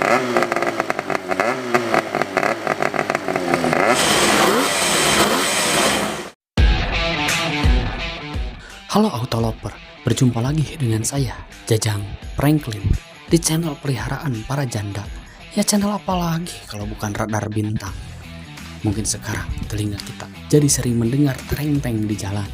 Halo Autoloper, berjumpa lagi dengan saya, Jajang Franklin, di channel peliharaan para janda. Ya, channel apa lagi kalau bukan Radar Bintang. Mungkin sekarang telinga kita jadi sering mendengar tereng-teng di jalan.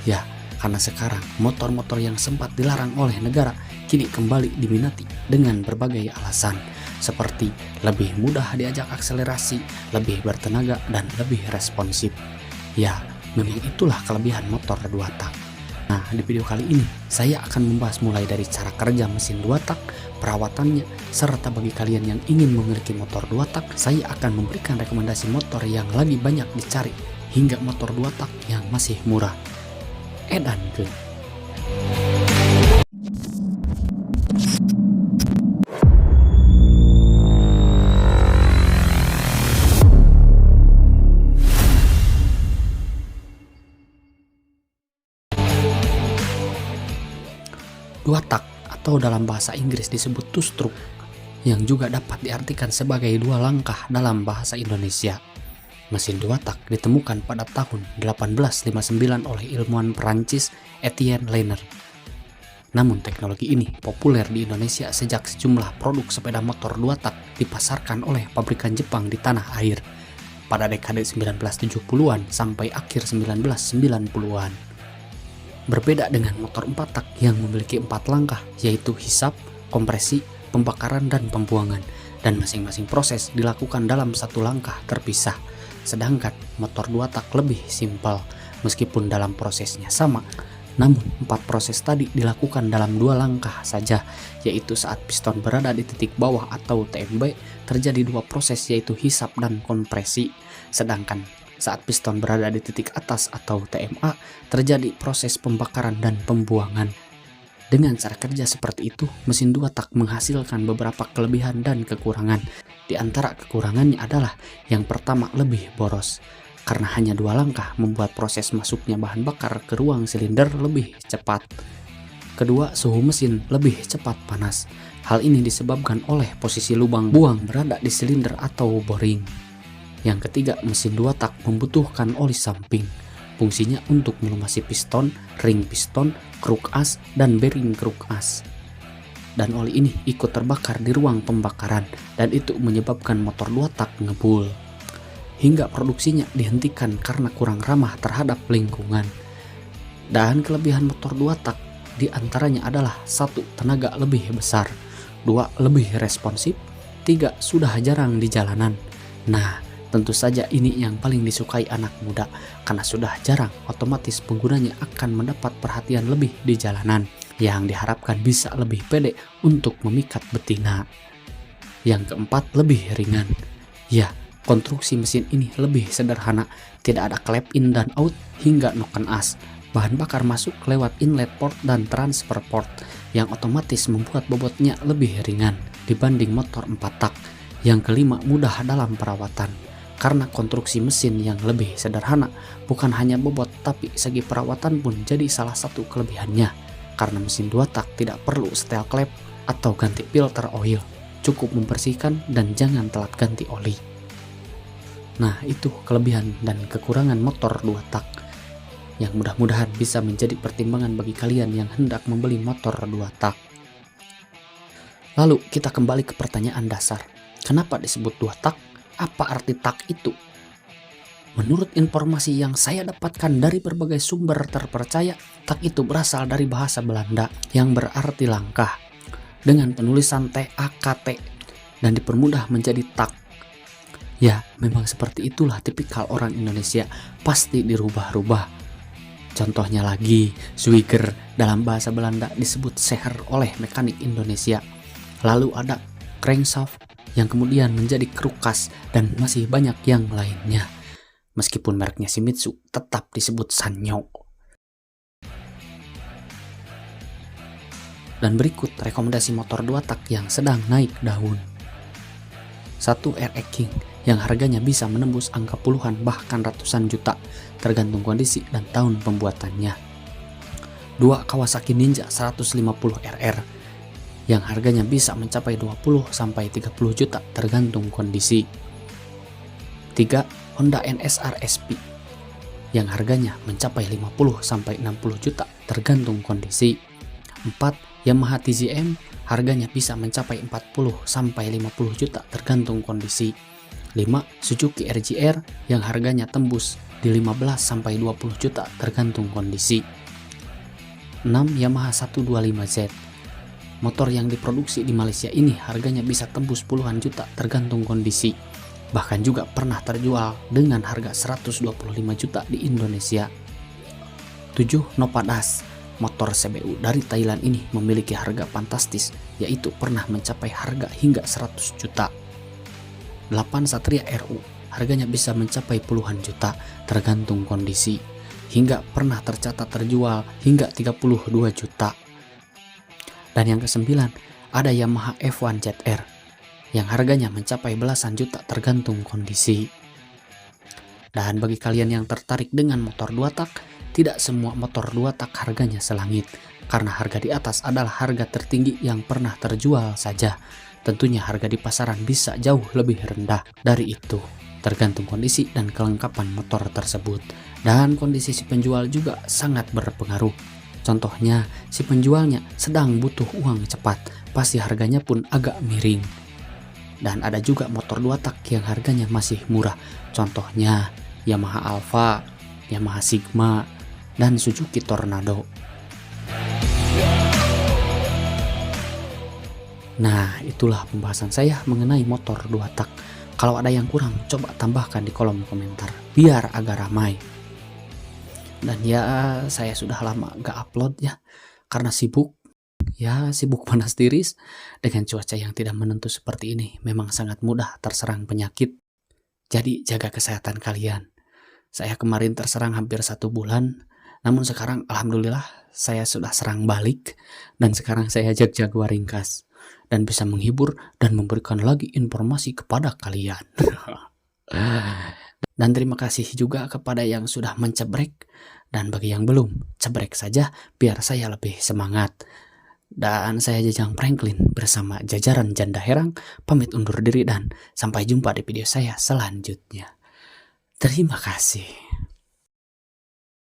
Ya, karena sekarang motor-motor yang sempat dilarang oleh negara kini kembali diminati dengan berbagai alasan, seperti lebih mudah diajak akselerasi, lebih bertenaga, dan lebih responsif. Ya, memang itulah kelebihan motor 2 tak. Nah, di video kali ini saya akan membahas mulai dari cara kerja mesin 2 tak, perawatannya, serta bagi kalian yang ingin memiliki motor 2 tak, saya akan memberikan rekomendasi motor yang lagi banyak dicari hingga motor 2 tak yang masih murah. Edan ke. Dua tak atau dalam bahasa Inggris disebut two stroke, yang juga dapat diartikan sebagai 2 langkah dalam bahasa Indonesia. Mesin 2 tak ditemukan pada tahun 1859 oleh ilmuwan Perancis Etienne Lanier. Namun teknologi ini populer di Indonesia sejak sejumlah produk sepeda motor 2 tak dipasarkan oleh pabrikan Jepang di tanah air pada dekade 1970-an sampai akhir 1990-an. Berbeda dengan motor 4 tak yang memiliki 4 langkah, yaitu hisap, kompresi, pembakaran, dan pembuangan, dan masing-masing proses dilakukan dalam 1 langkah terpisah. Sedangkan motor 2 tak lebih simpel, meskipun dalam prosesnya sama, namun 4 proses tadi dilakukan dalam 2 langkah saja, yaitu saat piston berada di titik bawah atau TMB, terjadi 2 proses yaitu hisap dan kompresi. Sedangkan saat piston berada di titik atas atau TMA, terjadi proses pembakaran dan pembuangan. Dengan cara kerja seperti itu, mesin 2 tak menghasilkan beberapa kelebihan dan kekurangan. Di antara kekurangannya adalah yang pertama, lebih boros. Karena hanya 2 langkah membuat proses masuknya bahan bakar ke ruang silinder lebih cepat. Kedua, suhu mesin lebih cepat panas. Hal ini disebabkan oleh posisi lubang buang berada di silinder atau boring. Yang ketiga, mesin 2 tak membutuhkan oli samping. Fungsinya untuk melumasi piston, ring piston, kruk as, dan bearing kruk as. Dan oli ini ikut terbakar di ruang pembakaran, dan itu menyebabkan motor 2 tak ngebul. Hingga produksinya dihentikan karena kurang ramah terhadap lingkungan. Dan kelebihan motor 2 tak diantaranya adalah 1. Tenaga lebih besar, 2. Lebih responsif, 3. Sudah jarang di jalanan. Nah, tentu saja ini yang paling disukai anak muda, karena sudah jarang, otomatis penggunanya akan mendapat perhatian lebih di jalanan, yang diharapkan bisa lebih pede untuk memikat betina. Yang keempat, lebih ringan. Ya, konstruksi mesin ini lebih sederhana, tidak ada klep in dan out hingga noken as. Bahan bakar masuk lewat inlet port dan transfer port, yang otomatis membuat bobotnya lebih ringan dibanding motor 4 tak. Yang kelima, mudah dalam perawatan. Karena konstruksi mesin yang lebih sederhana, bukan hanya bobot tapi segi perawatan pun jadi salah satu kelebihannya. Karena mesin 2 tak tidak perlu setel klep atau ganti filter oil, cukup membersihkan dan jangan telat ganti oli. Nah, itu kelebihan dan kekurangan motor 2 tak yang mudah-mudahan bisa menjadi pertimbangan bagi kalian yang hendak membeli motor 2 tak. Lalu kita kembali ke pertanyaan dasar, kenapa disebut 2 tak? Apa arti tak itu? Menurut informasi yang saya dapatkan dari berbagai sumber terpercaya, tak itu berasal dari bahasa Belanda yang berarti langkah, dengan penulisan TAKT dan dipermudah menjadi tak. Ya, memang seperti itulah tipikal orang Indonesia, pasti dirubah-rubah. Contohnya lagi, Zwiger dalam bahasa Belanda disebut seher oleh mekanik Indonesia. Lalu ada crankshaft yang kemudian menjadi krukas, dan masih banyak yang lainnya. Meskipun mereknya Shimizu tetap disebut Sanyo. Dan berikut rekomendasi motor 2 tak yang sedang naik daun. 1. RX King yang harganya bisa menembus angka puluhan bahkan ratusan juta tergantung kondisi dan tahun pembuatannya. 2. Kawasaki Ninja 150 RR yang harganya bisa mencapai 20 sampai 30 juta tergantung kondisi. 3. Honda NSR SP yang harganya mencapai 50 sampai 60 juta tergantung kondisi. 4. Yamaha TZM harganya bisa mencapai 40 sampai 50 juta tergantung kondisi. 5. Suzuki RGR yang harganya tembus di 15 sampai 20 juta tergantung kondisi. 6. Yamaha 125Z. Motor yang diproduksi di Malaysia ini harganya bisa tembus puluhan juta tergantung kondisi. Bahkan juga pernah terjual dengan harga 125 juta di Indonesia. 7. Nova Das. Motor CBU dari Thailand ini memiliki harga fantastis, yaitu pernah mencapai harga hingga 100 juta. 8. Satria RU. Harganya bisa mencapai puluhan juta tergantung kondisi, hingga pernah tercatat terjual hingga 32 juta. Dan yang kesembilan, ada Yamaha F1 ZR yang harganya mencapai belasan juta tergantung kondisi. Dan bagi kalian yang tertarik dengan motor 2 tak, tidak semua motor 2 tak harganya selangit, karena harga di atas adalah harga tertinggi yang pernah terjual saja. Tentunya harga di pasaran bisa jauh lebih rendah dari itu, tergantung kondisi dan kelengkapan motor tersebut. Dan kondisi si penjual juga sangat berpengaruh. Contohnya, si penjualnya sedang butuh uang cepat, pasti harganya pun agak miring. Dan ada juga motor 2 tak yang harganya masih murah. Contohnya, Yamaha Alfa, Yamaha Sigma, dan Suzuki Tornado. Nah, itulah pembahasan saya mengenai motor 2 tak. Kalau ada yang kurang, coba tambahkan di kolom komentar, biar agak ramai. Dan ya, saya sudah lama gak upload ya, karena sibuk. Ya, sibuk panas tiris. Dengan cuaca yang tidak menentu seperti ini, memang sangat mudah terserang penyakit. Jadi jaga kesehatan kalian. Saya kemarin terserang hampir 1 bulan, namun sekarang alhamdulillah saya sudah serang balik, dan sekarang saya jago ringkas dan bisa menghibur dan memberikan lagi informasi kepada kalian. Dan terima kasih juga kepada yang sudah mencebrek, dan bagi yang belum, cebrek saja biar saya lebih semangat. Dan saya Jajang Franklin bersama jajaran Janda Herang pamit undur diri dan sampai jumpa di video saya selanjutnya. Terima kasih.